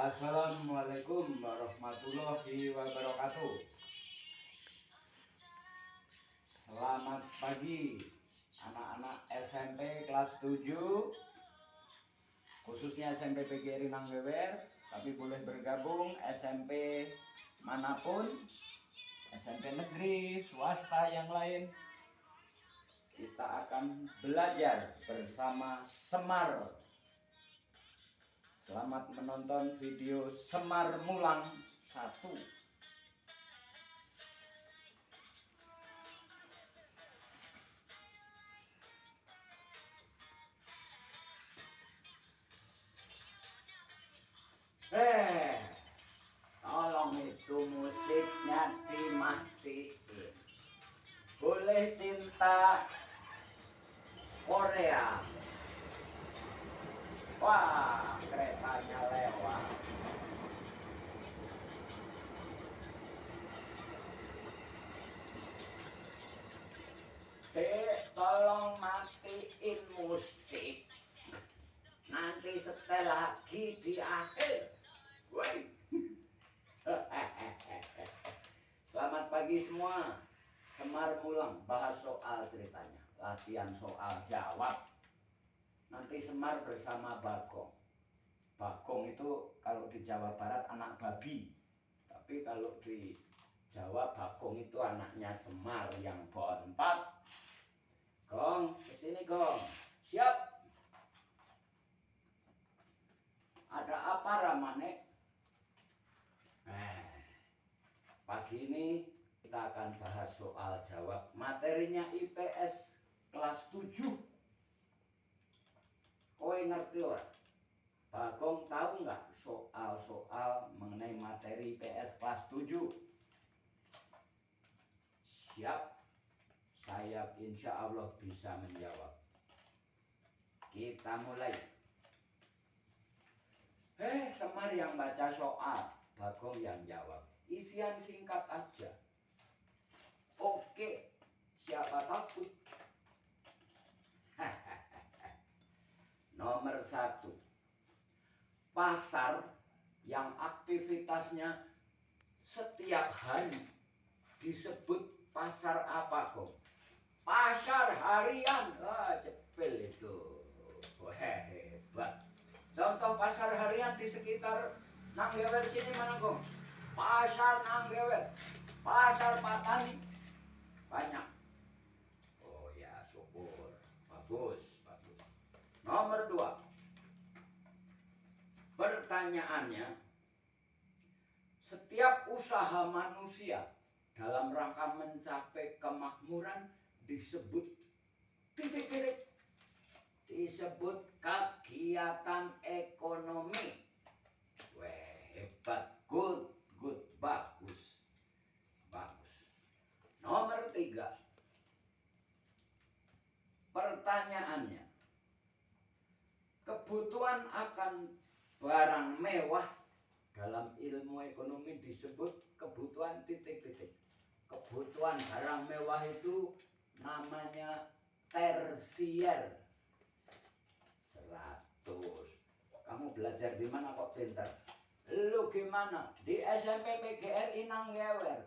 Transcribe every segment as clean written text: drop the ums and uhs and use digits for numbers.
Assalamualaikum warahmatullahi wabarakatuh. Selamat pagi anak-anak SMP kelas 7, khususnya SMP PGRI Nanggewer, tapi boleh bergabung SMP manapun, SMP negeri, swasta yang lain. Kita akan belajar bersama Semar. Selamat menonton video Semar Mulang 1. Tolong itu musiknya dimatiin. Boleh cinta Korea. Wah, keretanya lewat. Dek, tolong matiin musik. Nanti setel lagi di akhir. Woi. Selamat pagi semua. Semar Mulang bahas soal ceritanya. Latihan soal jawab. Nanti Semar bersama Bagong. Bagong itu kalau di Jawa Barat anak babi. Tapi kalau di Jawa Bagong itu anaknya Semar yang bontot. Gong, kesini Gong. Siap. Ada apa Ramane? Pagi ini kita akan bahas soal jawab. Materinya IPS kelas 7. Kowe ngerti ora? Bagong tahu nggak soal-soal mengenai materi IPS kelas 7? Siap. Saya insya Allah bisa menjawab. Kita mulai. Semar yang baca soal, Bagong yang jawab. Isian singkat aja. Oke, siapa takut? Nomor 1. Pasar yang aktivitasnya setiap hari disebut pasar apa, Gong? Pasar harian. Cepil itu. Hebat. Contoh pasar harian di sekitar Nanggewer sini mana, Gong? Pasar Nanggewer, pasar Patani, banyak. Oh ya, syukur. Bagus, bagus. Nomor 2. Pertanyaannya, setiap usaha manusia dalam rangka mencapai kemakmuran disebut titik-titik. Disebut kegiatan ekonomi. Wah, hebat. Good, bagus. Bagus. Nomor 3. Pertanyaannya, kebutuhan akan barang mewah dalam ilmu ekonomi disebut kebutuhan titik-titik. Kebutuhan barang mewah itu namanya tersier. 100. Kamu belajar di mana kok pintar? Lu gimana? Di SMP PGRI Nanggewer.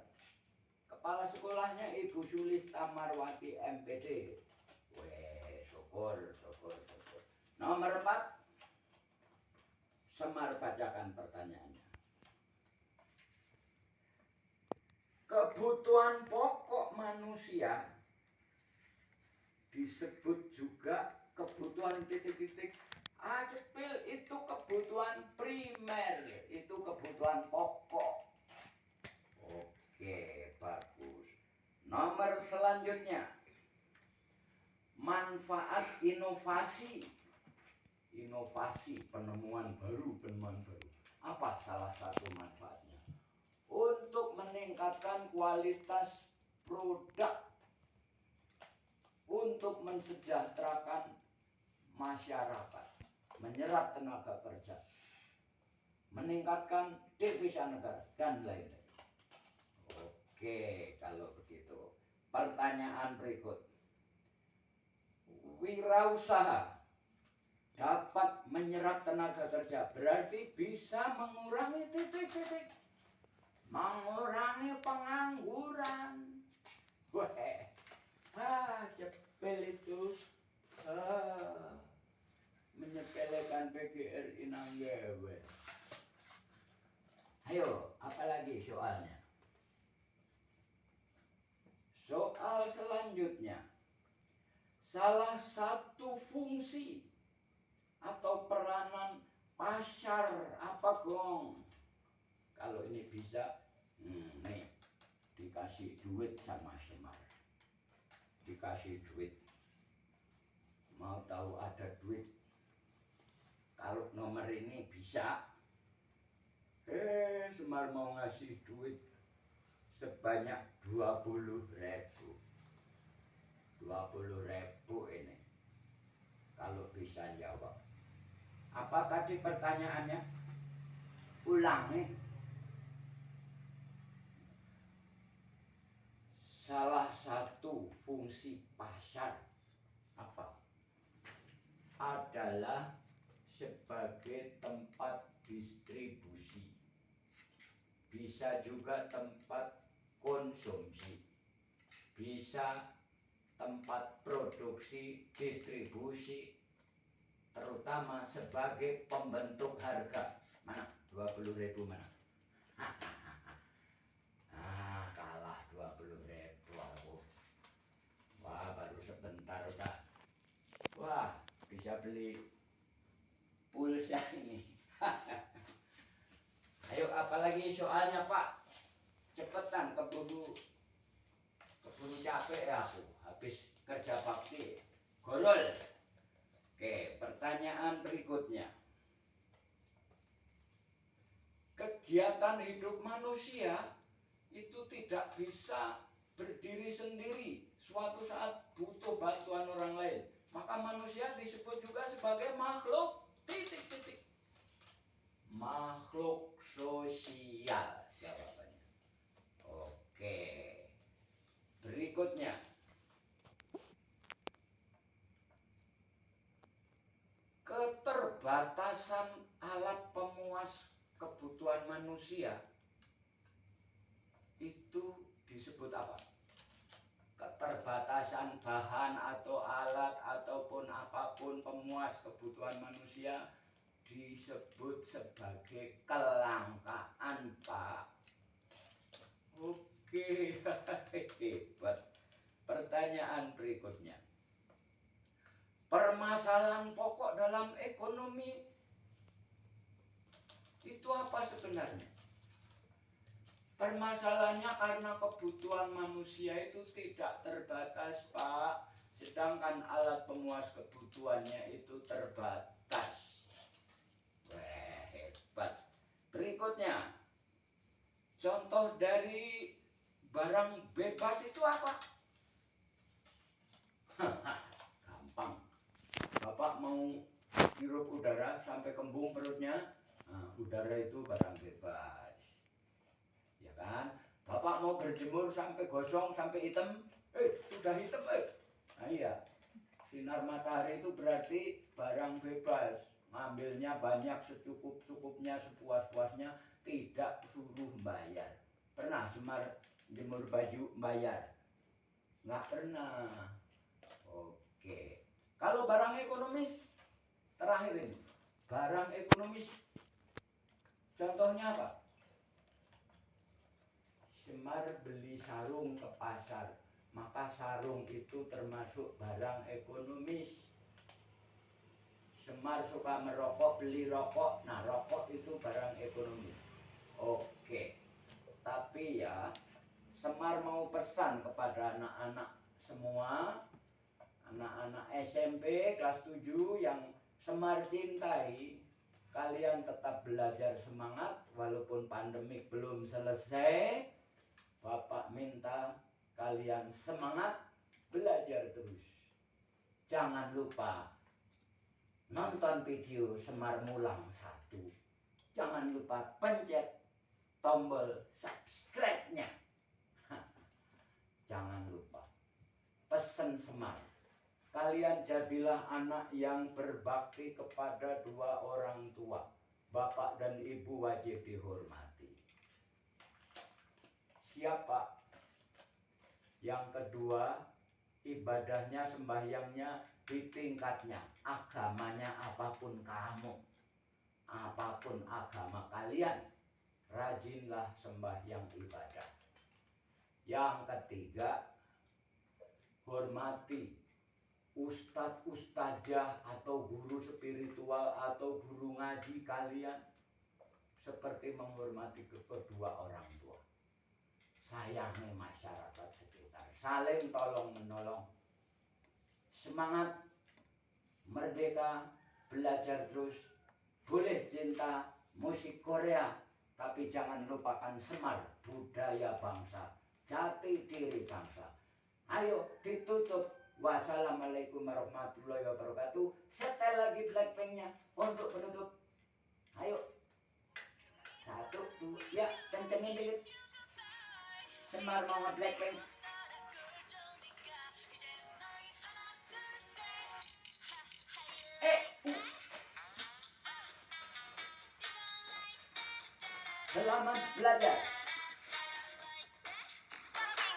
Kepala sekolahnya Ibu Sulista Marwati MPD. Weh, syukur. Nomor 4. Semar bacakan pertanyaannya. Kebutuhan pokok manusia disebut juga kebutuhan titik-titik. Cepil itu kebutuhan primer, itu kebutuhan pokok. Oke, bagus. Nomor selanjutnya, manfaat inovasi. Inovasi, penemuan baru. Apa salah satu manfaatnya? Untuk meningkatkan kualitas produk, untuk mensejahterakan masyarakat, menyerap tenaga kerja, meningkatkan devisa negara, dan lain-lain. Oke, kalau begitu. Pertanyaan berikut. Wirausaha dapat menyerap tenaga kerja, berarti bisa mengurangi titik-titik, mengurangi pengangguran. Wah, cepel itu menyepelekan PGRI nanggewe. Ayo, apalagi soalnya? Soal selanjutnya, salah satu fungsi atau peranan pasar apa gong? Kalau ini bisa, nih dikasih duit sama Semar, dikasih duit. Mau tahu ada duit? Kalau nomor ini bisa, Semar mau ngasih duit sebanyak 20.000. 20.000 ini. Kalau bisa jawab. Apa tadi pertanyaannya? Ulangi. Salah satu fungsi pasar apa? Adalah sebagai tempat distribusi. Bisa juga tempat konsumsi. Bisa tempat produksi, distribusi, terutama sebagai pembentuk harga. Mana? 20.000 mana? Kalah 20.000 aku. Wah, baru sebentar udah. Wah, bisa beli pulsa ini. Ayo, apalagi soalnya Pak? Cepetan, keburu capek ya aku. Habis kerja bakti. Golol. Oke, pertanyaan berikutnya. Kegiatan hidup manusia itu tidak bisa berdiri sendiri. Suatu saat butuh bantuan orang lain. Maka manusia disebut juga sebagai makhluk titik-titik. Makhluk sosial jawabannya. Oke. Berikutnya. Keterbatasan alat pemuas kebutuhan manusia itu disebut apa? Keterbatasan bahan atau alat ataupun apapun pemuas kebutuhan manusia disebut sebagai kelangkaan, Pak. Oke, hebat. Pertanyaan berikutnya. Permasalahan pokok dalam ekonomi itu apa sebenarnya? Permasalahannya karena kebutuhan manusia itu tidak terbatas, Pak. Sedangkan alat pemuas kebutuhannya itu terbatas. Wah, hebat. Berikutnya, contoh dari barang bebas itu apa? Gampang. Bapak mau hirup udara sampai kembung perutnya, udara itu barang bebas. Ya kan? Bapak mau berjemur sampai gosong, sampai hitam, sudah hitam, Nah iya, sinar matahari itu berarti barang bebas. Ngambilnya banyak, secukup-cukupnya, sepuas-puasnya, tidak suruh bayar. Pernah Semar jemur baju bayar? Nggak pernah. Oke. Kalau barang ekonomis, terakhir ini. Barang ekonomis, contohnya apa? Semar beli sarung ke pasar, maka sarung itu termasuk barang ekonomis. Semar suka merokok, beli rokok, nah rokok itu barang ekonomis. Oke, tapi ya Semar mau pesan kepada anak-anak semua, anak-anak SMP kelas 7 yang Semar cintai, kalian tetap belajar semangat walaupun pandemik belum selesai. Bapak minta kalian semangat belajar terus. Jangan lupa nonton video Semar Mulang 1. Jangan lupa pencet tombol subscribe-nya. Jangan lupa pesen Semar. Kalian jadilah anak yang berbakti kepada dua orang tua. Bapak dan ibu wajib dihormati. Siapa? Yang kedua, ibadahnya, sembahyangnya di tingkatnya, agamanya apapun kamu, apapun agama kalian, rajinlah sembahyang ibadah. Yang ketiga, hormati ustadz, ustazah atau guru spiritual atau guru ngaji kalian seperti menghormati kedua orang tua. Sayangi masyarakat sekitar, saling tolong menolong. Semangat, merdeka, belajar terus. Boleh cinta musik Korea, tapi jangan lupakan Semar, budaya bangsa, jati diri bangsa. Ayo ditutup. Wassalamualaikum warahmatullahi wabarakatuh. Setel lagi Blackpinknya untuk penutup. Ayo. 1, 2, ya kencengin dikit. Semar mau Blackpink. Selamat belajar.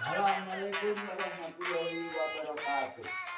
Assalamualaikum warahmatullahi wabarakatuh.